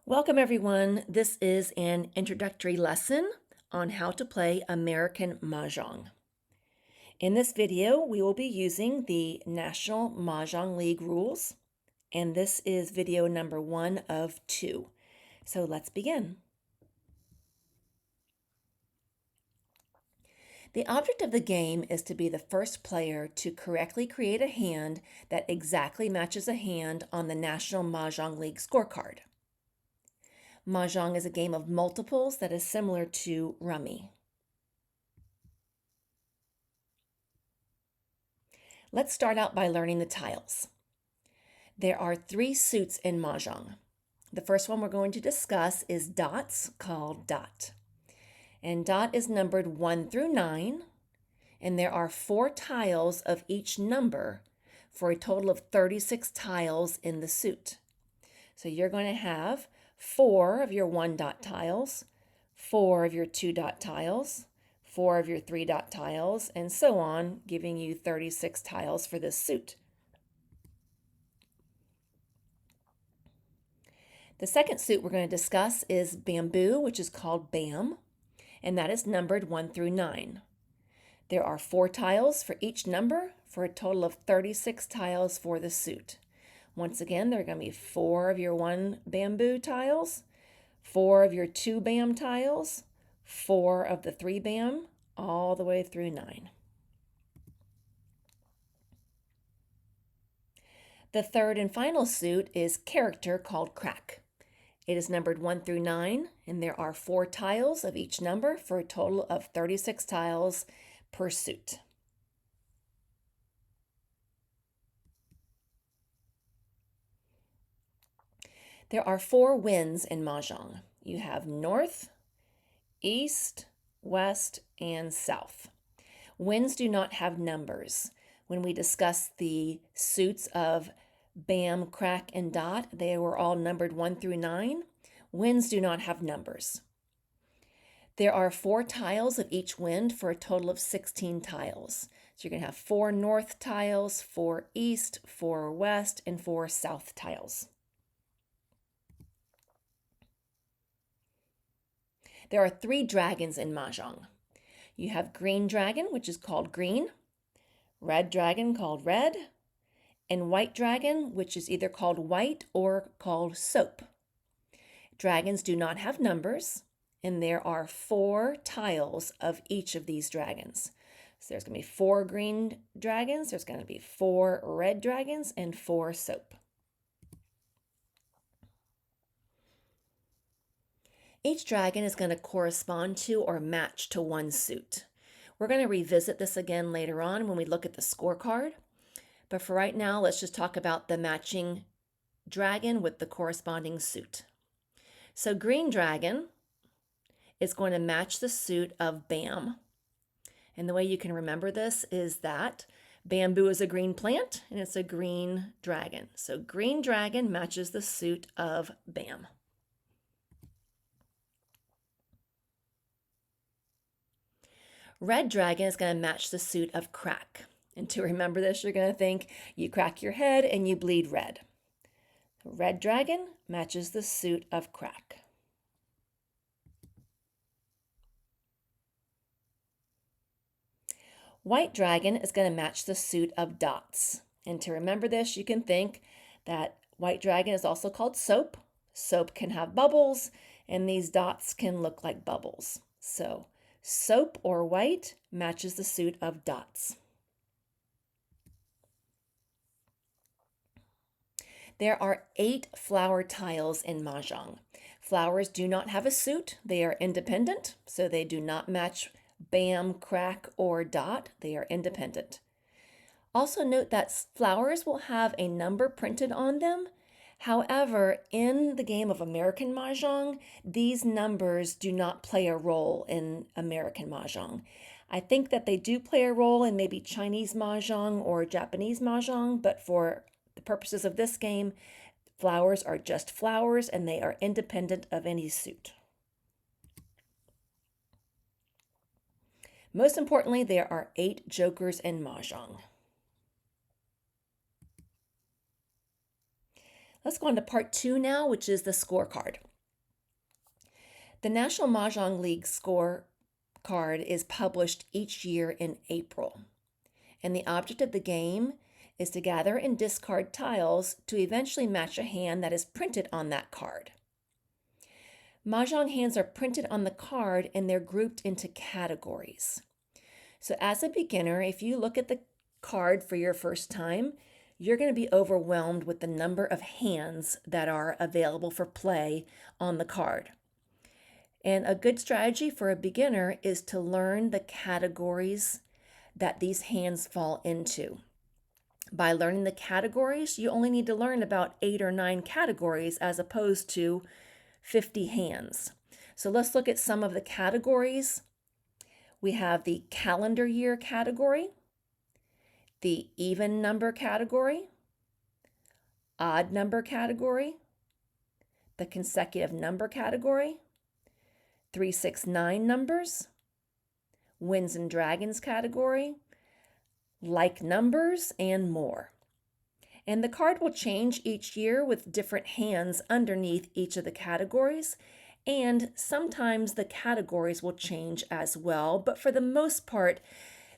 Welcome everyone. This is an introductory lesson on how to play American Mah Jongg. In this video, we will be using the National Mah Jongg League rules, and this is video number 1 of 2. So let's begin. The object of the game is to be the first player to correctly create a hand that exactly matches a hand on the National Mah Jongg League scorecard. Mah Jongg is a game of multiples that is similar to rummy. Let's start out by learning the tiles. There are 3 suits in Mah Jongg. The first one we're going to discuss is dots, called dot. And dot is numbered 1 through 9, and there are 4 tiles of each number for a total of 36 tiles in the suit. So you're going to have 4 of your 1 dot tiles, 4 of your 2 dot tiles, 4 of your 3 dot tiles, and so on, giving you 36 tiles for this suit. The second suit we're going to discuss is bamboo, which is called bam, and that is numbered 1 through 9. There are 4 tiles for each number for a total of 36 tiles for the suit. Once again, there are going to be 4 of your 1 bamboo tiles, 4 of your 2 bam tiles, 4 of the 3 bam, all the way through 9. The third and final suit is character, called crack. It is numbered 1 through 9, and there are 4 tiles of each number for a total of 36 tiles per suit. There are 4 winds in Mah Jongg. You have north, east, west, and south. Winds do not have numbers. When we discuss the suits of bam, crack, and dot, they were all numbered 1 through 9. Winds do not have numbers. There are 4 tiles of each wind for a total of 16 tiles. So you're going to have 4 north tiles, 4 east, 4 west, and 4 south tiles. There are 3 dragons in Mah Jongg. You have green dragon, which is called green, red dragon called red, and white dragon, which is either called white or called soap. Dragons do not have numbers, and there are 4 tiles of each of these dragons. So there's going to be 4 green dragons, there's going to be 4 red dragons, and 4 soap. Each dragon is going to correspond to or match to 1 suit. We're going to revisit this again later on when we look at the scorecard. But for right now, let's just talk about the matching dragon with the corresponding suit. So green dragon is going to match the suit of bam. And the way you can remember this is that bamboo is a green plant and it's a green dragon. So green dragon matches the suit of bam. Red dragon is going to match the suit of crack. And to remember this, you're going to think you crack your head and you bleed red. Red dragon matches the suit of crack. White dragon is going to match the suit of dots. And to remember this, you can think that white dragon is also called soap. Soap can have bubbles, and these dots can look like bubbles. So soap or white matches the suit of dots. There are 8 flower tiles in Mah Jongg. Flowers do not have a suit. They are independent, so they do not match bam, crack, or dot. They are independent. Also note that flowers will have a number printed on them. However, in the game of American Mah Jongg, these numbers do not play a role in American Mah Jongg. I think that they do play a role in maybe Chinese Mah Jongg or Japanese Mah Jongg, but for the purposes of this game, flowers are just flowers and they are independent of any suit. Most importantly, there are 8 jokers in Mah Jongg. Let's go on to part 2 now, which is the scorecard. The National Mah Jongg League scorecard is published each year in April, and the object of the game is to gather and discard tiles to eventually match a hand that is printed on that card. Mahjong hands are printed on the card and they're grouped into categories. So as a beginner, if you look at the card for your first time, you're going to be overwhelmed with the number of hands that are available for play on the card. And a good strategy for a beginner is to learn the categories that these hands fall into. By learning the categories, you only need to learn about 8 or 9 categories as opposed to 50 hands. So let's look at some of the categories. We have the calendar year category, the even number category, odd number category, the consecutive number category, 369 numbers, winds and dragons category, like numbers, and more. And the card will change each year with different hands underneath each of the categories, and sometimes the categories will change as well, but for the most part,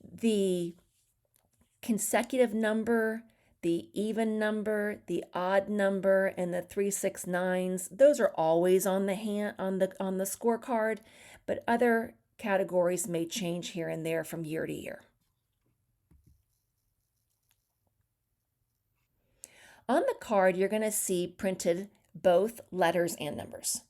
the consecutive number, the even number, the odd number, and the 369s, those are always on the scorecard, but other categories may change here and there from year to year. On the card, you're going to see printed both letters and numbers.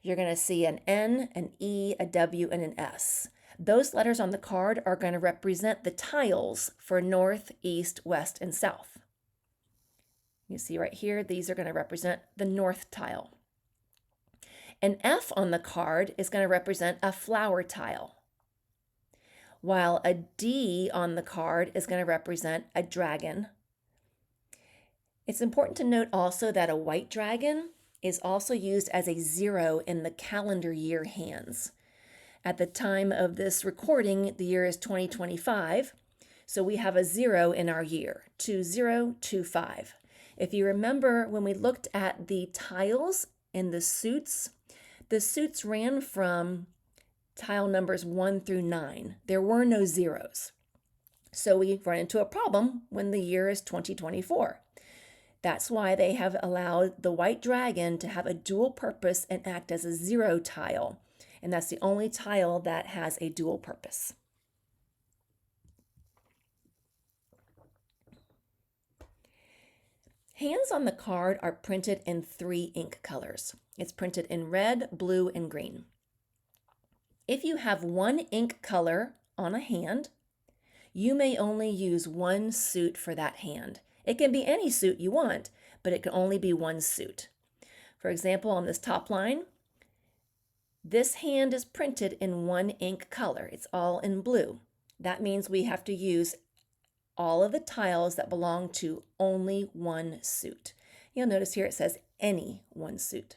You're going to see an N, an E, a W, and an S. Those letters on the card are going to represent the tiles for north, east, west, and south. You see right here, these are going to represent the north tile. An F on the card is going to represent a flower tile, while a D on the card is going to represent a dragon. It's important to note also that a white dragon is also used as a 0 in the calendar year hands. At the time of this recording, the year is 2025, so we have a 0 in our year, 2025. If you remember when we looked at the tiles and the suits ran from tile numbers 1 through 9. There were no zeros. So we run into a problem when the year is 2024. That's why they have allowed the white dragon to have a dual purpose and act as a 0 tile. And that's the only tile that has a dual purpose. Hands on the card are printed in 3 ink colors. It's printed in red, blue, and green. If you have 1 ink color on a hand, you may only use 1 suit for that hand. It can be any suit you want, but it can only be 1 suit. For example, on this top line, this hand is printed in 1 ink color. It's all in blue. That means we have to use all of the tiles that belong to only 1 suit. You'll notice here it says any 1 suit.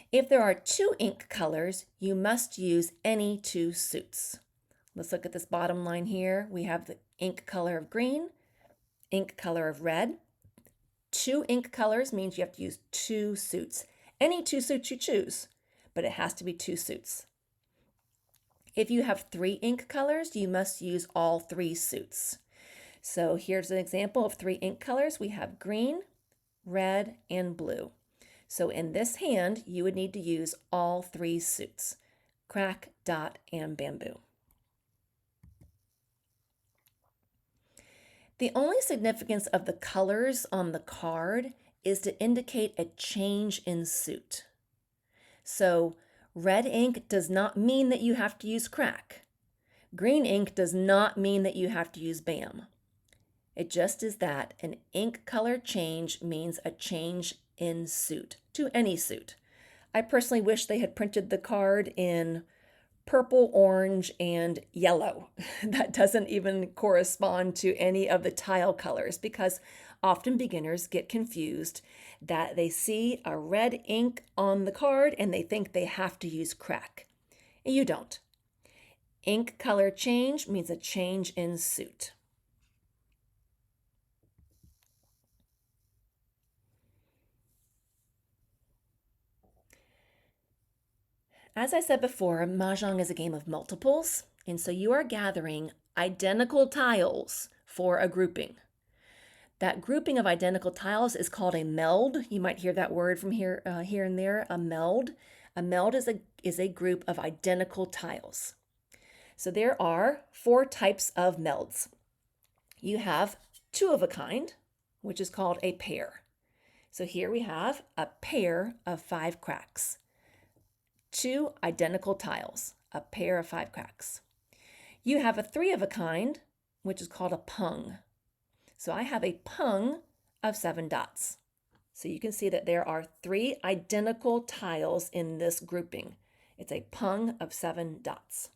If there are 2 ink colors, you must use any 2 suits. Let's look at this bottom line here. We have the ink color of green, ink color of red. 2 ink colors means you have to use 2 suits. Any 2 suits you choose, but it has to be 2 suits. If you have 3 ink colors, you must use all 3 suits. So here's an example of 3 ink colors. We have green, red, and blue. So in this hand, you would need to use all 3 suits: crack, dot, and bamboo. The only significance of the colors on the card is to indicate a change in suit. So red ink does not mean that you have to use crack. Green ink does not mean that you have to use bam. It just is that an ink color change means a change in suit, to any suit. I personally wish they had printed the card in purple, orange, and yellow. That doesn't even correspond to any of the tile colors, because often beginners get confused that they see a red ink on the card and they think they have to use crack. You don't. Ink color change means a change in suit. As I said before, Mahjong is a game of multiples, and so you are gathering identical tiles for a grouping. That grouping of identical tiles is called a meld. You might hear that word from here and there, a meld. A meld is a group of identical tiles. So there are 4 types of melds. You have 2 of a kind, which is called a pair. So here we have a pair of 5 cracks. 2 identical tiles, a pair of 5 cracks. You have a 3 of a kind, which is called a pung. So I have a pung of 7 dots. So you can see that there are 3 identical tiles in this grouping. It's a pung of 7 dots.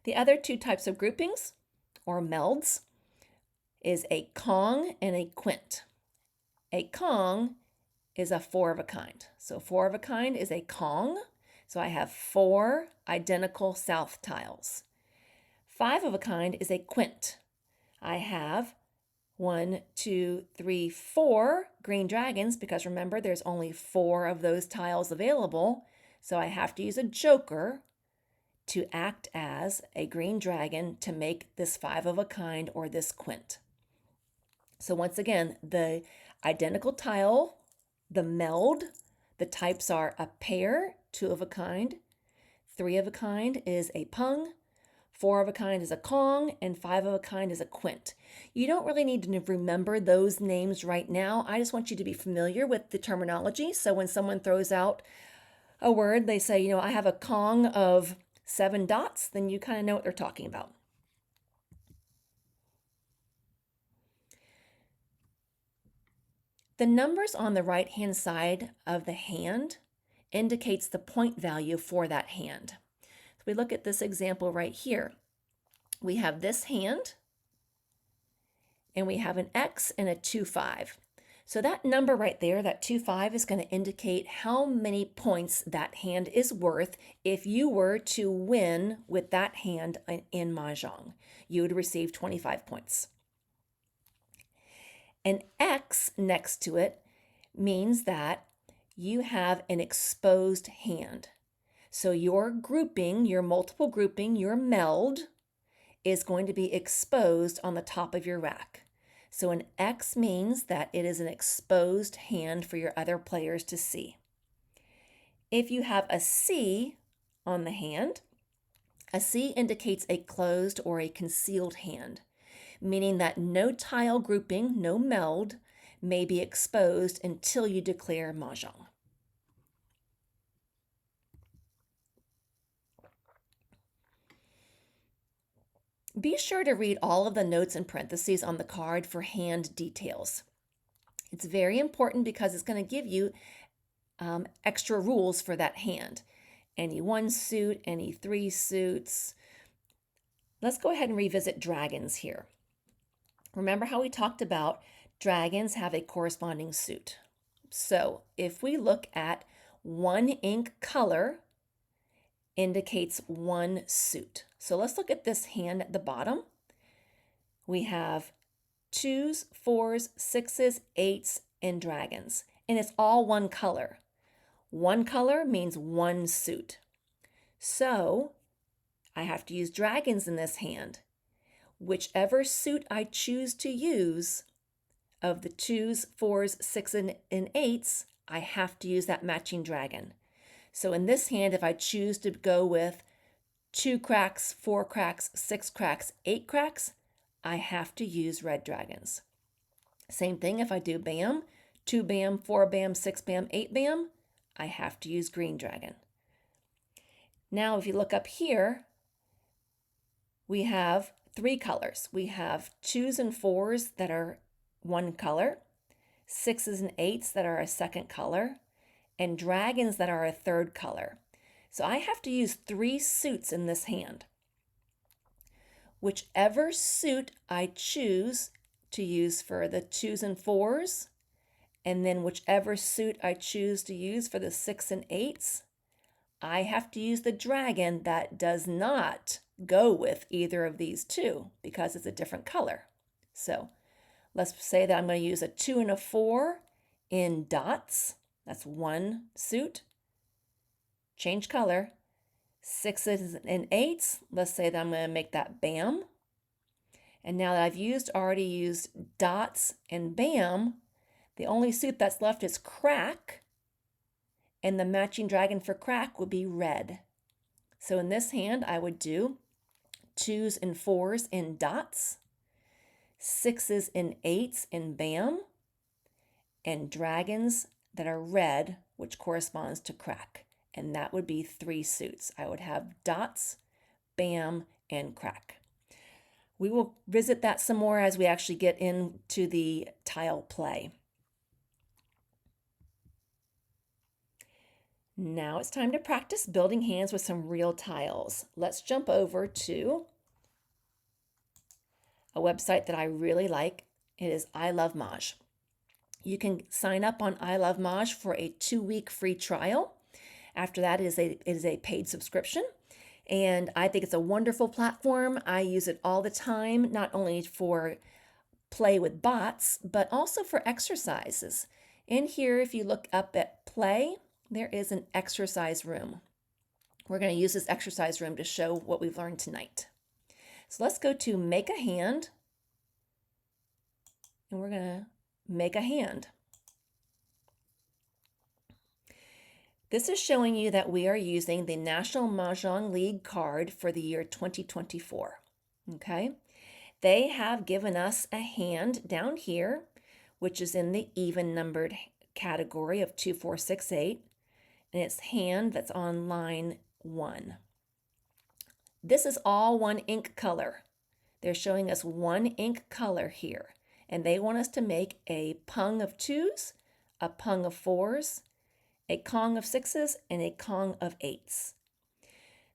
The other 2 types of groupings, or melds, is a Kong and a quint. A Kong is a 4 of a kind. So 4 of a kind is a Kong. So I have 4 identical south tiles. 5 of a kind is a quint. I have 1, 2, 3, 4 green dragons, because remember there's only 4 of those tiles available. So I have to use a joker to act as a green dragon to make this 5 of a kind or this quint. So once again, the identical tile, the meld, the types are a pair, 2 of a kind, 3 of a kind is a pung, 4 of a kind is a Kong, and 5 of a kind is a quint. You don't really need to remember those names right now. I just want you to be familiar with the terminology. So when someone throws out a word, they say, I have a Kong of 7 dots, then you kind of know what they're talking about. The numbers on the right-hand side of the hand indicates the point value for that hand. So we look at this example right here. We have this hand, and we have an X and a 2-5. So that number right there, that 2-5, is going to indicate how many points that hand is worth if you were to win with that hand in Mahjong. You would receive 25 points. An X next to it means that you have an exposed hand. So your grouping, your multiple grouping, your meld, is going to be exposed on the top of your rack. So an X means that it is an exposed hand for your other players to see. If you have a C on the hand, a C indicates a closed or a concealed hand, meaning that no tile grouping, no meld, may be exposed until you declare Mahjong. Be sure to read all of the notes and parentheses on the card for hand details. It's very important because it's going to give you extra rules for that hand. Any 1 suit, any 3 suits. Let's go ahead and revisit dragons here. Remember how we talked about dragons have a corresponding suit. So if we look at 1 ink color indicates 1 suit. So let's look at this hand at the bottom. We have 2s, 4s, 6s, 8s, and dragons. And it's all 1 color. 1 color means 1 suit. So I have to use dragons in this hand. Whichever suit I choose to use of the 2s, 4s, 6s, and 8s, I have to use that matching dragon. So in this hand, if I choose to go with 2 cracks, 4 cracks, 6 cracks, 8 cracks, I have to use red dragons. Same thing if I do bam, 2 bam, 4 bam, 6 bam, 8 bam, I have to use green dragon. Now if you look up here, we have 3 colors. We have 2s and 4s that are 1 color, 6s and 8s that are a 2nd color, and dragons that are a 3rd color. So I have to use 3 suits in this hand. Whichever suit I choose to use for the 2s and 4s, and then whichever suit I choose to use for the 6 and 8s, I have to use the dragon that does not go with either of these 2 because it's a different color. So Let's say that I'm going to use a 2 and a 4 in dots. That's one suit. Change color. 6s and 8s. Let's say that I'm going to make that BAM. And now that I've already used dots and BAM, the only suit that's left is crack. And the matching dragon for crack would be red. So in this hand, I would do 2s and 4s in dots, 6s and 8s in BAM, and dragons that are red, which corresponds to crack. And that would be 3 suits. I would have dots, BAM, and crack. We will visit that some more as we actually get into the tile play. Now it's time to practice building hands with some real tiles. Let's jump over to a website that I really like. It is I Love Maj. You can sign up on I Love Maj for a 2-week free trial. After that, it is a paid subscription. And I think it's a wonderful platform. I use it all the time, not only for play with bots, but also for exercises. In here, if you look up at play, there is an exercise room. We're going to use this exercise room to show what we've learned tonight. So let's go to make a hand, and we're going to make a hand. This is showing you that we are using the National Mah Jongg League card for the year 2024. Okay? They have given us a hand down here, which is in the even numbered category of 2, 4, 6, 8. And it's hand that's on line 1. This is all one ink color. They're showing us one ink color here, and they want us to make a pung of 2s, a pung of 4s, a Kong of 6s, and a Kong of 8s.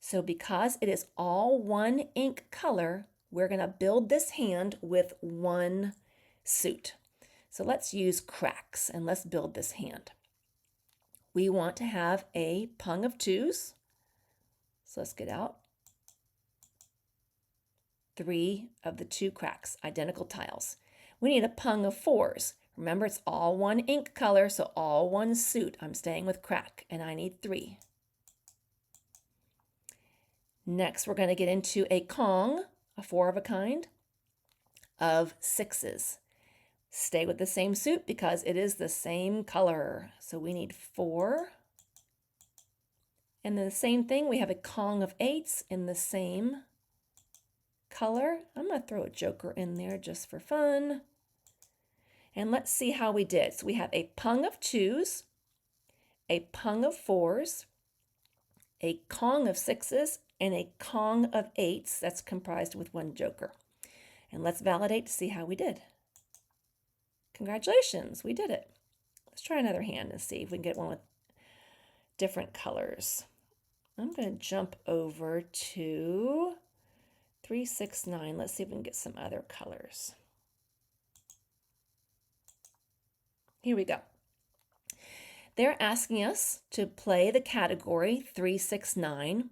So because it is all one ink color, we're going to build this hand with one suit. So let's use cracks and let's build this hand. We want to have a pung of 2s. So let's get out 3 of the 2 cracks, identical tiles. We need a pung of 4s. Remember, it's all one ink color, so all one suit. I'm staying with crack, and I need 3. Next, we're going to get into a Kong, a 4 of a kind, of 6s. Stay with the same suit because it is the same color. So we need 4. And then the same thing, we have a Kong of 8s in the same color. I'm going to throw a joker in there just for fun. And let's see how we did. So we have a pung of 2s, a pung of 4s, a Kong of 6s, and a Kong of 8s. That's comprised with one joker. And let's validate to see how we did. Congratulations, we did it. Let's try another hand and see if we can get one with different colors. I'm going to jump over to 3, 6, 9. Let's see if we can get some other colors. Here we go. They're asking us to play the category 3, 6, 9,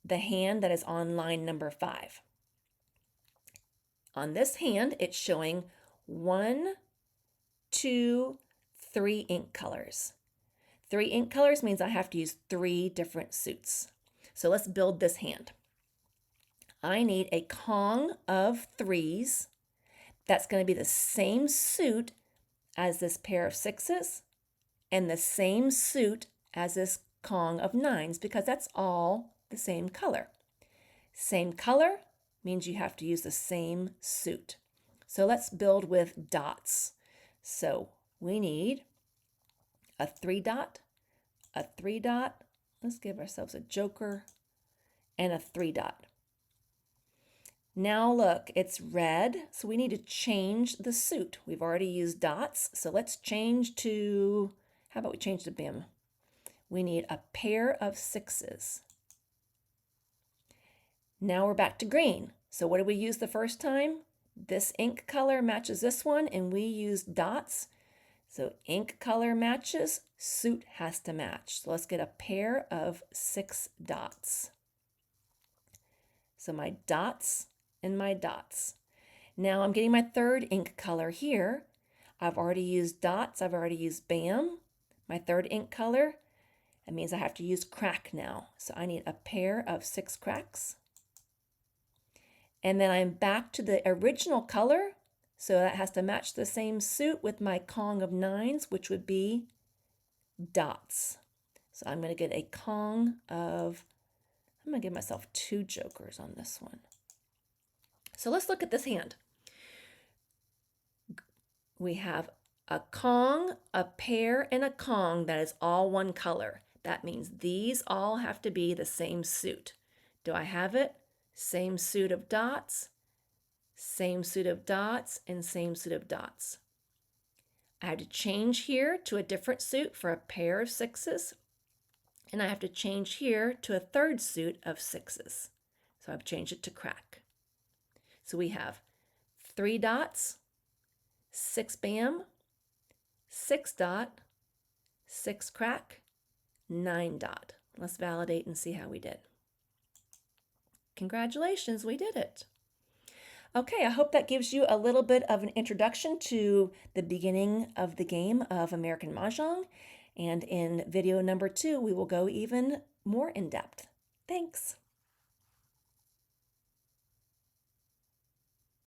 the hand that is on line number 5. On this hand, it's showing 1, 2, 3 ink colors. 3 ink colors means I have to use 3 different suits. So let's build this hand. I need a Kong of 3s. That's going to be the same suit as this pair of 6s and the same suit as this Kong of 9s because that's all the same color. Same color means you have to use the same suit. So let's build with dots. So we need a 3 dot, a 3 dot. Let's give ourselves a joker and a 3 dot. Now look, it's red, so we need to change the suit. We've already used dots, so let's change to, how about we change to BIM? We need a pair of 6s. Now we're back to green. So what did we use the first time? This ink color matches this one, and we used dots. So ink color matches, suit has to match. So let's get a pair of 6 dots. So my dots and my dots. Now I'm getting my third ink color here. I've already used dots. I've already used BAM. My third ink color. That means I have to use crack now. So I need a pair of 6 cracks. And then I'm back to the original color. So that has to match the same suit with my Kong of 9s, which would be dots. So I'm going to get a Kong of, I'm going to give myself 2 jokers on this one. So let's look at this hand. We have a Kong, a pair, and a Kong that is all one color. That means these all have to be the same suit. Do I have it? Same suit of dots, same suit of dots, and same suit of dots. I have to change here to a different suit for a pair of 6s, and I have to change here to a third suit of 6s. So I've changed it to crack. So we have 3 dots, 6 BAM, 6 dot, 6 crack, 9 dot. Let's validate and see how we did. Congratulations, we did it. Okay, I hope that gives you a little bit of an introduction to the beginning of the game of American Mah Jongg. And in video number 2, we will go even more in depth. Thanks.